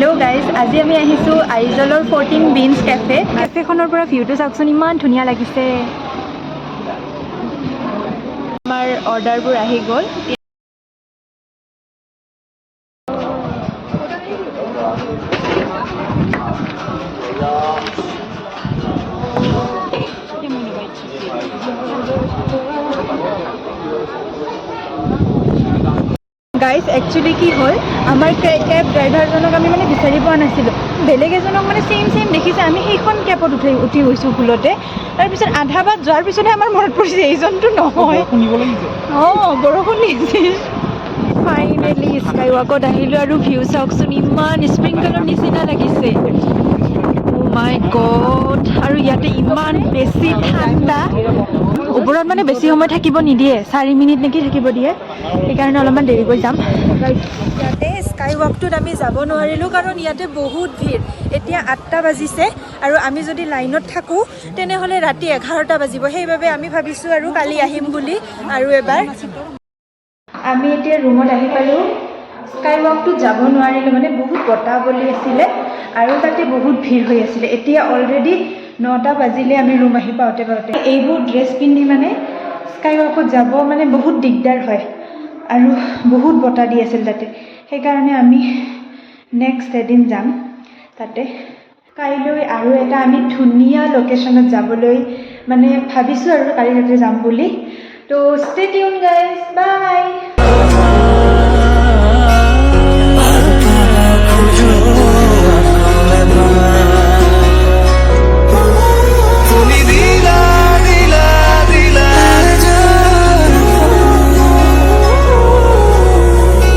hello guys आज आम Aizawl 14 beans cafe कैफेखনৰ পৰা ভিউটো চাওকচোন ইমান ধুনীয়া লাগিছে আমাৰ অৰ্ডাৰবোৰ আহি গ'ল गाइज एक्चुअली कि हल आमार कैब ड्राइभारजनक आमी माने बिचारि पोৱা नासिलो बेलेग एजनक माने सेम सेम देखिছে आमी সেইখন कैबत उठी গৈছো ভুলতে তাৰ পিছত আধা বাট যোৱাৰ পিছতে আমাৰ মনত পৰিছে এইজনটো নহয় বৰষুণ নিছিল ফাইনেলি স্কাই ৱাকত আহিলো আৰু ভিউ চাওকচোন ইমান স্প্ৰিংকলৰ নিচিনা লাগিছে ও মাই গড আৰু ইয়াতে ইমান বেছি ঠাণ্ডা ওপৰত মানে বেছি সময় থাকিব নিদিয়ে 4 মিনিট নেকি থাকিব দিয়ে সেইকাৰণে অলপমান দেৰিকৈ যাম ইয়াতে স্কাই ৱাকটোত আমি যাব নোৱাৰিলোঁ কাৰণ ইয়াতে বহুত ভিৰ এতিয়া 8টা বাজিছে আৰু আমি যদি লাইনত থাকোঁ তেনেহ'লে ৰাতি 11টা বাজিব সেইবাবে আমি ভাবিছোঁ আৰু কালি আহিম বুলি আৰু এবাৰ আমি এতিয়া ৰুমত আহি পালোঁ স্কাই ৱাকটোত যাব নোৱাৰিলোঁ মানে বহুত বতাহ বলি আছিলে আৰু তাতে বহুত ভিৰ হৈ আছিলে এতিয়া অলৰেডি 9টা বাজিলে আমি ৰুম আহি পাওঁতে এইবোৰ ড্ৰেছ পিন্ধি মানে স্কাই ৱাকত যাব মানে বহুত দিগদাৰ হয় আৰু বহুত বতাহ দি আছিল তাতে সেইকাৰণে আমি নেক্সট এদিন যাম তাতে কাইলৈ আৰু এটা আমি ধুনীয়া লোকেশ্যনত যাবলৈ মানে ভাবিছোঁ আৰু কালি তাতে যাম বুলি তো ষ্টে টিউন গাইজ বাই